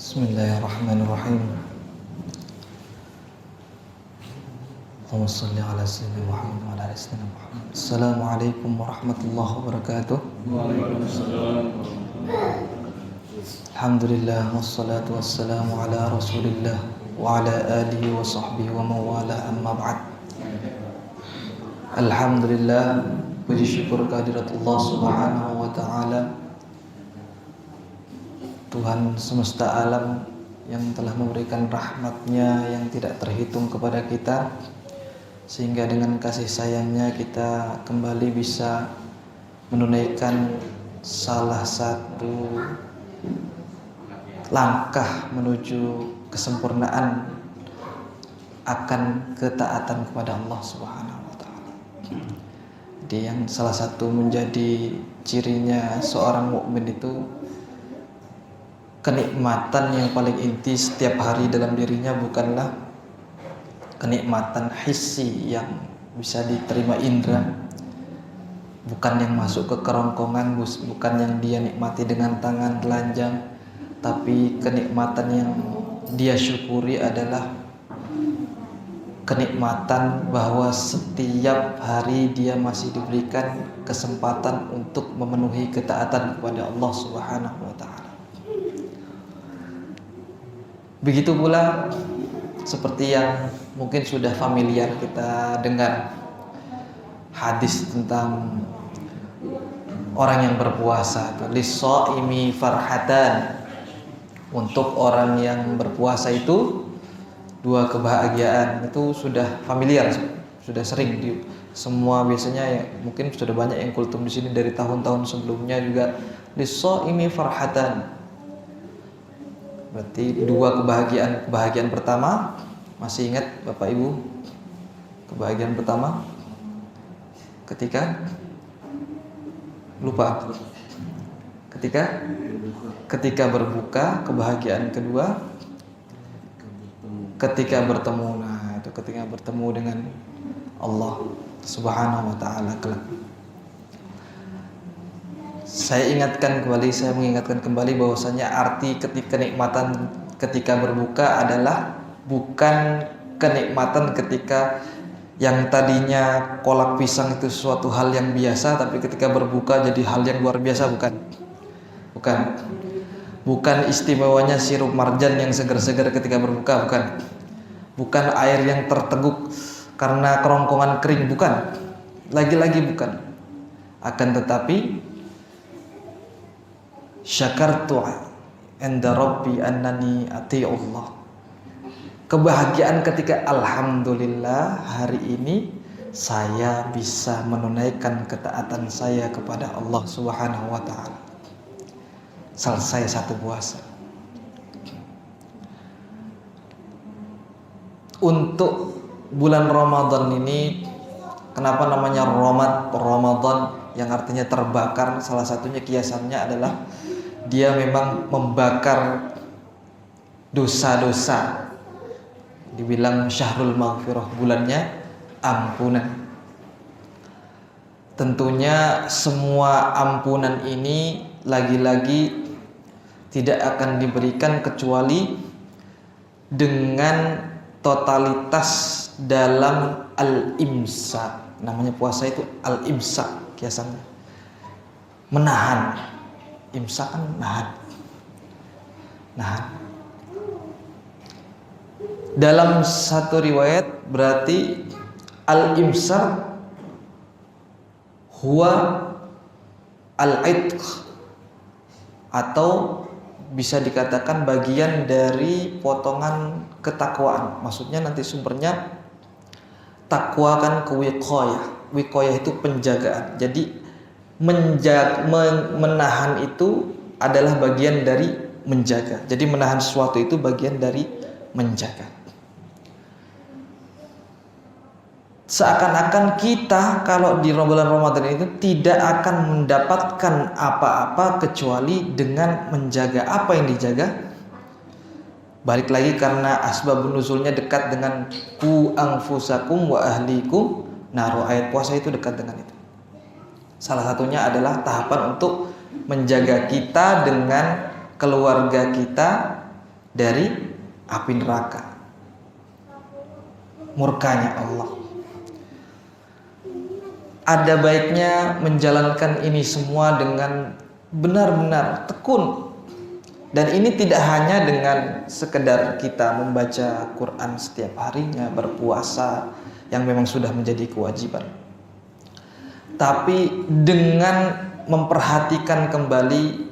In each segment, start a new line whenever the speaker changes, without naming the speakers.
Bismillahirrahmanirrahim. Allahumma shalli ala sayyidina Muhammad wa ala ali sayyidina Muhammad. Assalamualaikum warahmatullahi wabarakatuh.
Waalaikumsalam.
Alhamdulillah wassalatu wassalamu ala Rasulillah wa ala alihi wa sahbihi wa mawala amma ba'd. Alhamdulillah, puji syukur kehadirat Allah Subhanahu wa taala, Tuhan semesta alam yang telah memberikan rahmatnya yang tidak terhitung kepada kita, sehingga dengan kasih sayangnya kita kembali bisa menunaikan salah satu langkah menuju kesempurnaan akan ketaatan kepada Allah Subhanahu wa taala. Jadi yang salah satu menjadi cirinya seorang mukmin itu kenikmatan yang paling inti setiap hari dalam dirinya bukanlah kenikmatan hissi yang bisa diterima indera, bukan yang masuk ke kerongkongan, bukan yang dia nikmati dengan tangan telanjang, tapi kenikmatan yang dia syukuri adalah kenikmatan bahwa setiap hari dia masih diberikan kesempatan untuk memenuhi ketaatan kepada Allah Subhanahu wa taala. Begitu pula seperti yang mungkin sudah familiar kita dengar, hadis tentang orang yang berpuasa, lis-shaimi farhatan. Untuk orang yang berpuasa itu dua kebahagiaan, itu sudah familiar, sudah sering di semua biasanya ya, mungkin sudah banyak yang kultum di sini dari tahun-tahun sebelumnya juga, lis-shaimi farhatan. Berarti dua kebahagiaan pertama, masih ingat Bapak Ibu? Kebahagiaan pertama ketika lupa. Ketika berbuka, kebahagiaan kedua ketika bertemu. Nah, itu ketika bertemu dengan Allah Subhanahu wa taala kelak. Saya mengingatkan kembali bahwasanya arti kenikmatan ketika berbuka adalah bukan kenikmatan ketika yang tadinya kolak pisang itu suatu hal yang biasa, tapi ketika berbuka jadi hal yang luar biasa, bukan istimewanya sirup marjan yang segar-segar ketika berbuka, bukan air yang terteguk karena kerongkongan kering, bukan, akan tetapi syakartu inda rabbi annani ati'ullah. Kebahagiaan ketika alhamdulillah hari ini saya bisa menunaikan ketaatan saya kepada Allah Subhanahu wa taala. Selesai satu puasa. Untuk bulan Ramadan ini, kenapa namanya Ramadan yang artinya terbakar? Salah satunya kiasannya adalah dia memang membakar dosa-dosa. Dibilang syahrul maghfirah, bulannya ampunan. Tentunya semua ampunan ini lagi-lagi tidak akan diberikan kecuali dengan totalitas dalam al-imsak. Namanya puasa itu al-imsak kiasannya. Menahan. Imsak kan nahan. Dalam satu riwayat berarti al-imsak huwa al-itq, atau bisa dikatakan bagian dari potongan ketakwaan. Maksudnya nanti sumbernya takwa kan ke wiqayah. Wiqayah itu penjagaan. Jadi menahan itu adalah bagian dari menjaga. Jadi menahan sesuatu itu bagian dari menjaga. Seakan-akan kita kalau di bulan Ramadan itu tidak akan mendapatkan apa-apa kecuali dengan menjaga. Apa yang dijaga? Balik lagi karena asbabun nuzulnya dekat dengan ku anfusakum wa ahlikum naru. Ayat puasa itu dekat dengan itu. Salah satunya adalah tahapan untuk menjaga kita dengan keluarga kita dari api neraka, murkanya Allah. Ada baiknya menjalankan ini semua dengan benar-benar tekun. Dan ini tidak hanya dengan sekedar kita membaca Quran setiap harinya, berpuasa yang memang sudah menjadi kewajiban, tapi dengan memperhatikan kembali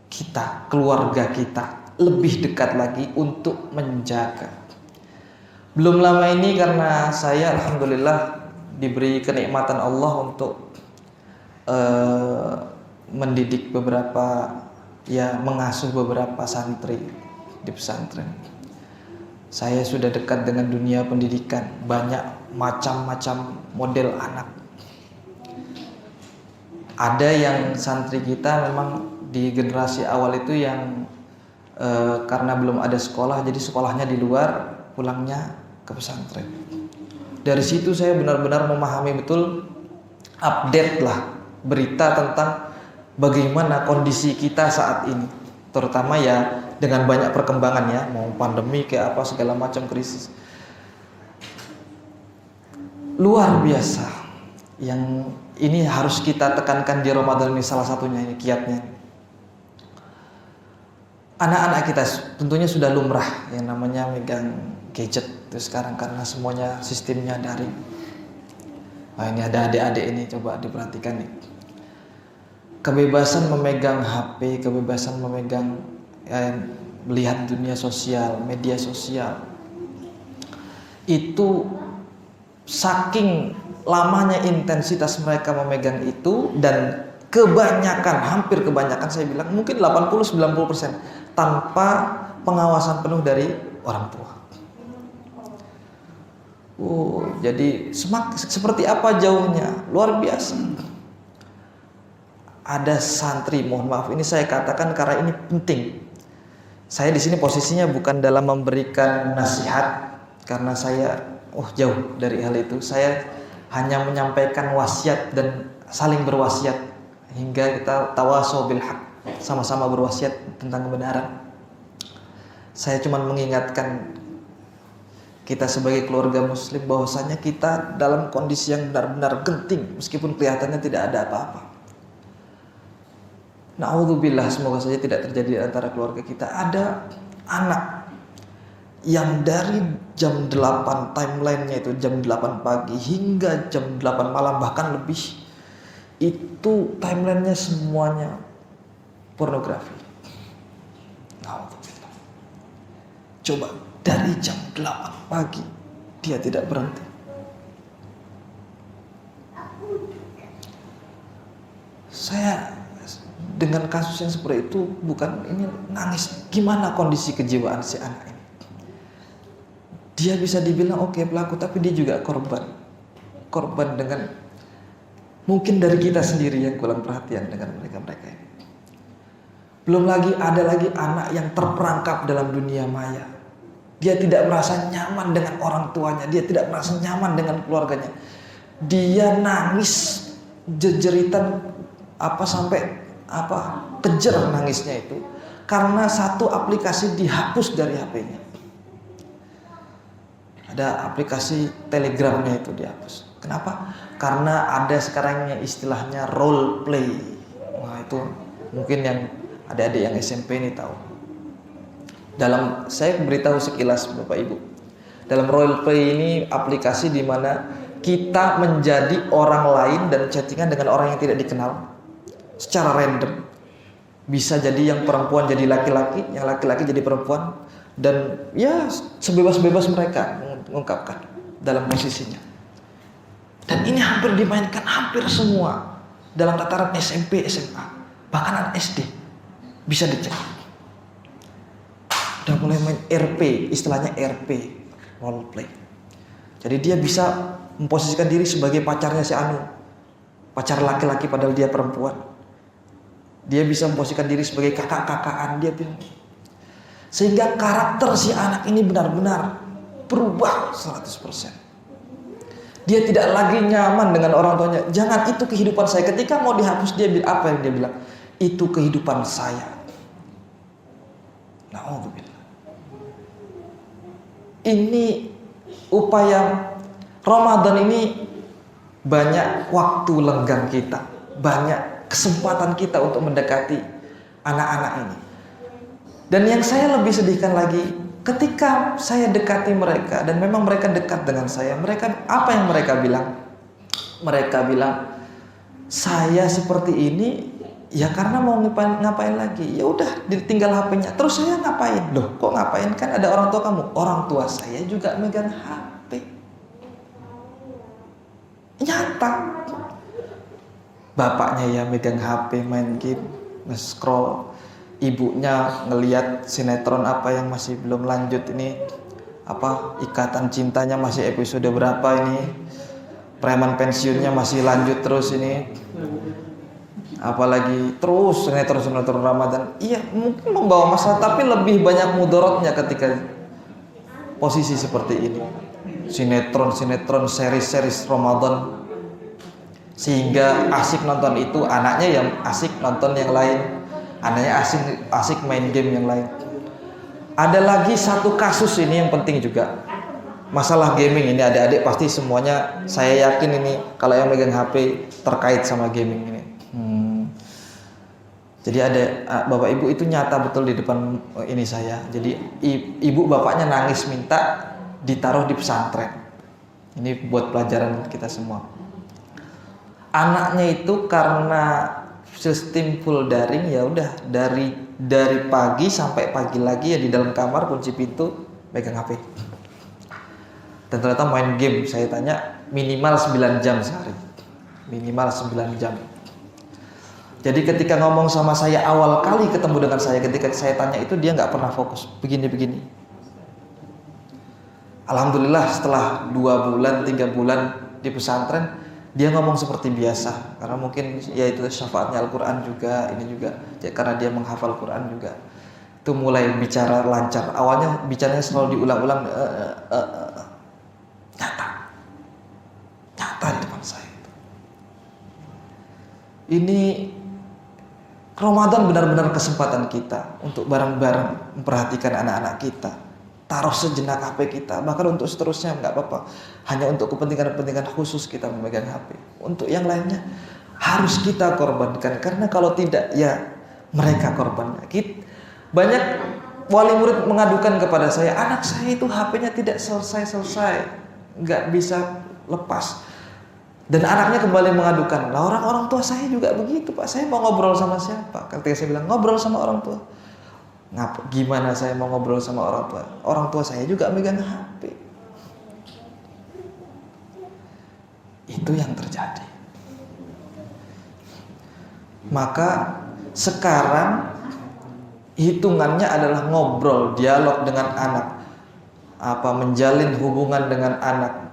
kita, keluarga kita lebih dekat lagi untuk menjaga. Belum lama ini karena saya alhamdulillah diberi kenikmatan Allah untuk mendidik beberapa, mengasuh beberapa santri di pesantren. Saya sudah dekat dengan dunia pendidikan, banyak macam-macam model anak. Ada yang santri kita memang di generasi awal itu yang karena belum ada sekolah, jadi sekolahnya di luar, pulangnya ke pesantren. Dari situ saya benar-benar memahami betul, update lah berita tentang bagaimana kondisi kita saat ini, terutama ya dengan banyak perkembangan ya, mau pandemi kayak apa segala macam krisis luar biasa. Yang ini harus kita tekankan di Ramadan ini, salah satunya ini kiatnya. Anak-anak kita tentunya sudah lumrah yang namanya megang gadget itu sekarang karena semuanya sistemnya daring. Wah, ini ada adik-adik ini, coba diperhatikan nih. Kebebasan memegang HP, kebebasan memegang melihat dunia sosial, media sosial, itu saking lamanya intensitas mereka memegang itu, dan kebanyakan, hampir kebanyakan saya bilang mungkin 80-90% tanpa pengawasan penuh dari orang tua. Jadi seperti apa jauhnya, luar biasa. Ada santri, mohon maaf ini saya katakan karena ini penting. Saya di sini posisinya bukan dalam memberikan nasihat karena saya jauh dari hal itu. Saya hanya menyampaikan wasiat dan saling berwasiat hingga kita tawasau bil haq, sama-sama berwasiat tentang kebenaran. Saya cuma mengingatkan kita sebagai keluarga muslim bahwasanya kita dalam kondisi yang benar-benar genting meskipun kelihatannya tidak ada apa-apa. Na'udzubillah, semoga saja tidak terjadi di antara keluarga kita. Ada anak yang dari jam 8 timelinenya itu jam 8 pagi hingga jam 8 malam bahkan lebih, itu timelinenya semuanya pornografi. Na'udzubillah. Coba dari jam 8 pagi dia tidak berhenti. Saya dengan kasus yang seperti itu bukan ini nangis, gimana kondisi kejiwaan si anak ini. Dia bisa dibilang oke pelaku, tapi dia juga korban dengan mungkin dari kita sendiri yang kurang perhatian dengan mereka ini. Belum lagi ada lagi anak yang terperangkap dalam dunia maya. Dia tidak merasa nyaman dengan orang tuanya, dia tidak merasa nyaman dengan keluarganya. Dia nangis jejeritan sampai kejer nangisnya itu karena satu aplikasi dihapus dari HP-nya. Ada aplikasi Telegramnya itu dihapus. Kenapa? Karena ada sekarang yang istilahnya role play. Nah, itu mungkin yang adik-adik yang SMP ini tahu. Saya beritahu sekilas Bapak Ibu. Dalam role play ini aplikasi di mana kita menjadi orang lain dan chattingan dengan orang yang tidak dikenal secara random. Bisa jadi yang perempuan jadi laki-laki, yang laki-laki jadi perempuan, dan ya sebebas-bebas mereka mengungkapkan dalam posisinya. Dan ini hampir dimainkan hampir semua dalam tataran SMP, SMA, bahkan anak SD bisa dicek. Udah mulai main RP, istilahnya RP, role play. Jadi dia bisa memposisikan diri sebagai pacarnya si Anu, pacar laki-laki padahal dia perempuan. Dia bisa memposisikan diri sebagai kakak-kakaan dia bilang. Sehingga karakter si anak ini benar-benar berubah 100%. Dia tidak lagi nyaman dengan orang tuanya. Jangan, itu kehidupan saya. Ketika mau dihapus dia bilang apa yang dia bilang? Itu kehidupan saya. Na'udzubillah. ini upaya Ramadan ini banyak waktu lenggang kita, banyak kesempatan kita untuk mendekati anak-anak ini. Dan yang saya lebih sedihkan lagi, ketika saya dekati mereka dan memang mereka dekat dengan saya, mereka apa yang mereka bilang? Mereka bilang, saya seperti ini ya karena mau ngapain lagi? Ya udah ditinggal HP-nya. Terus saya ngapain? Loh, kok ngapain? Kan ada orang tua kamu. Orang tua saya juga megang HP. Nyata. Bapaknya ya megang HP, main game, nge-scroll. Ibunya ngelihat sinetron apa yang masih belum lanjut ini, apa Ikatan Cintanya masih episode berapa ini, preman pensiunnya masih lanjut terus ini, apalagi terus sinetron Ramadan. Iya mungkin membawa masalah, tapi lebih banyak mudorotnya ketika posisi seperti ini, sinetron series Ramadan, sehingga asik nonton itu, anaknya yang asik nonton yang lain, anaknya asik main game yang lain. Ada lagi satu kasus ini yang penting juga, masalah gaming ini. Adik-adik pasti semuanya saya yakin ini kalau yang megang HP terkait sama gaming ini. Jadi ada bapak ibu itu nyata betul di depan ini saya. Jadi ibu bapaknya nangis minta ditaruh di pesantren. Ini buat pelajaran kita semua. Anaknya itu karena sistem full daring, ya udah dari pagi sampai pagi lagi ya di dalam kamar, kunci pintu, megang HP. Dan ternyata main game, saya tanya minimal 9 jam sehari. Minimal 9 jam. Jadi ketika ngomong sama saya awal kali ketemu dengan saya, ketika saya tanya itu dia nggak pernah fokus, begini-begini. Alhamdulillah setelah 2 bulan, 3 bulan di pesantren, dia ngomong seperti biasa, karena mungkin ya itu syafaatnya Al-Quran juga, ini juga ya, karena dia menghafal Quran juga, itu mulai bicara lancar. Awalnya bicaranya selalu diulang-ulang, nyata di depan saya. Ini Ramadan benar-benar kesempatan kita untuk bareng-bareng memperhatikan anak-anak kita. Taruh sejenak HP kita, bahkan untuk seterusnya nggak apa-apa. Hanya untuk kepentingan-kepentingan khusus kita memegang HP. Untuk yang lainnya harus kita korbankan, karena kalau tidak ya mereka korbannya. Banyak wali murid mengadukan kepada saya, anak saya itu HP-nya tidak selesai, nggak bisa lepas. Dan anaknya kembali mengadukan, lah orang tua saya juga begitu Pak, saya mau ngobrol sama siapa? Ketika saya bilang ngobrol sama orang tua, gimana saya mau ngobrol sama orang tua? Orang tua saya juga megang HP. Itu yang terjadi. Maka sekarang hitungannya adalah ngobrol, dialog dengan anak, menjalin hubungan dengan anak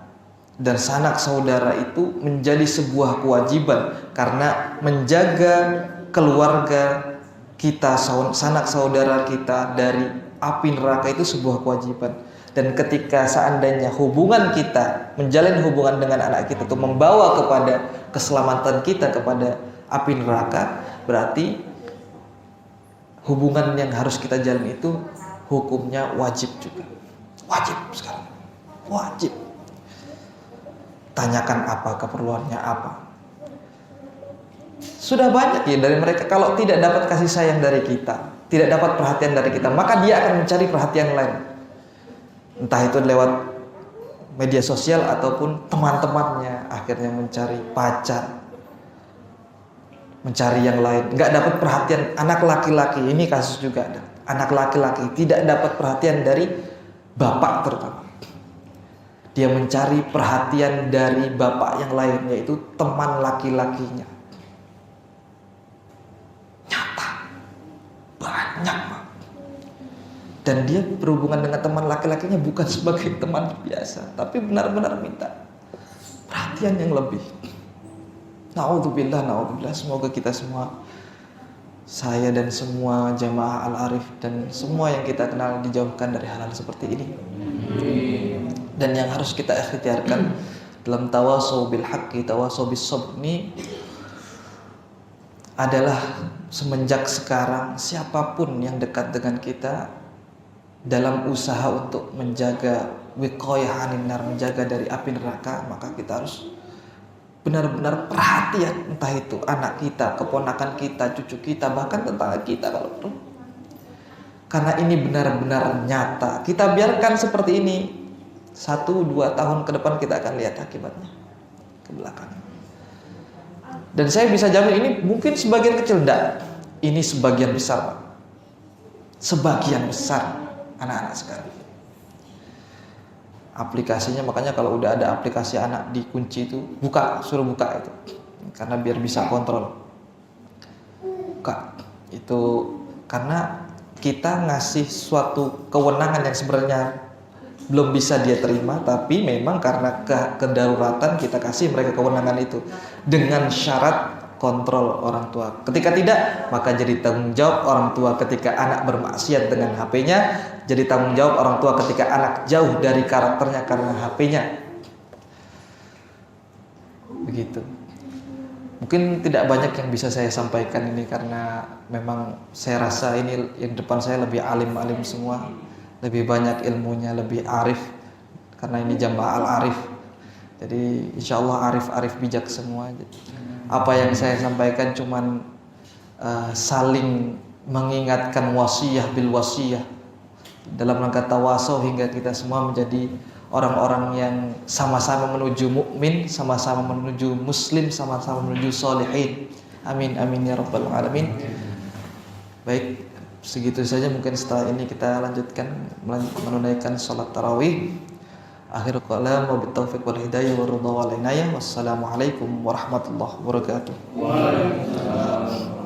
dan sanak saudara itu menjadi sebuah kewajiban, karena menjaga keluarga kita, sanak saudara kita dari api neraka itu sebuah kewajiban. Dan ketika seandainya hubungan kita, menjalin hubungan dengan anak kita itu membawa kepada keselamatan kita kepada api neraka, berarti hubungan yang harus kita jalin itu hukumnya wajib juga. Wajib sekarang. Wajib. Tanyakan apa keperluannya apa. Sudah banyak ya dari mereka, kalau tidak dapat kasih sayang dari kita, tidak dapat perhatian dari kita, maka dia akan mencari perhatian lain. Entah itu lewat media sosial ataupun teman-temannya, akhirnya mencari pacar, mencari yang lain. Nggak dapat perhatian. Anak laki-laki, ini kasus juga ada. Anak laki-laki tidak dapat perhatian dari bapak terutama. Dia mencari perhatian dari bapak yang lain, yaitu teman laki-lakinya. Nyata. Banyak, Pak. Dan dia berhubungan dengan teman laki-lakinya bukan sebagai teman biasa, tapi benar-benar minta perhatian yang lebih. Na'udzubillah, semoga kita semua, saya dan semua jamaah Al-Arif dan semua yang kita kenal dijauhkan dari hal-hal seperti ini. Dan yang harus kita ikhtiarkan dalam tawasau bil haqqi, tawasau bis sabr ini adalah semenjak sekarang siapapun yang dekat dengan kita, dalam usaha untuk menjaga wiqayah anin nar, menjaga dari api neraka, maka kita harus benar-benar perhatian, entah itu anak kita, keponakan kita, cucu kita, bahkan tetangga kita kalau perlu. Karena ini benar-benar nyata. Kita biarkan seperti ini 1-2 tahun ke depan, kita akan lihat akibatnya ke belakang. Dan saya bisa jamin ini mungkin sebagian kecil, enggak. Ini sebagian besar, Pak. Sebagian besar anak-anak sekarang. Aplikasinya, makanya kalau udah ada aplikasi anak dikunci itu, suruh buka itu. Karena biar bisa kontrol. Buka. Itu karena kita ngasih suatu kewenangan yang sebenarnya belum bisa dia terima, tapi memang karena kedaruratan kita kasih mereka kewenangan itu dengan syarat kontrol orang tua. Ketika tidak, maka jadi tanggung jawab orang tua ketika anak bermaksiat dengan HP-nya, jadi tanggung jawab orang tua ketika anak jauh dari karakternya karena HP-nya. Begitu. Mungkin tidak banyak yang bisa saya sampaikan ini karena memang saya rasa ini yang depan saya lebih alim-alim semua, lebih banyak ilmunya, lebih arif, karena ini jamaah al-arif. Jadi insya Allah arif-arif bijak semua. Apa yang saya sampaikan cuman saling mengingatkan wasiyah bil wasiyah dalam rangka tawasau hingga kita semua menjadi orang-orang yang sama-sama menuju mukmin, sama-sama menuju muslim, sama-sama menuju sholihin. Amin amin ya rabbal alamin. Baik, segitu saja mungkin. Setelah ini kita lanjutkan menunaikan salat tarawih. Akhirul kalam wa bitaufiq wal hidayah wa ridha wal inayah. Wassalamualaikum warahmatullahi wabarakatuh.
Waalaikumsalam.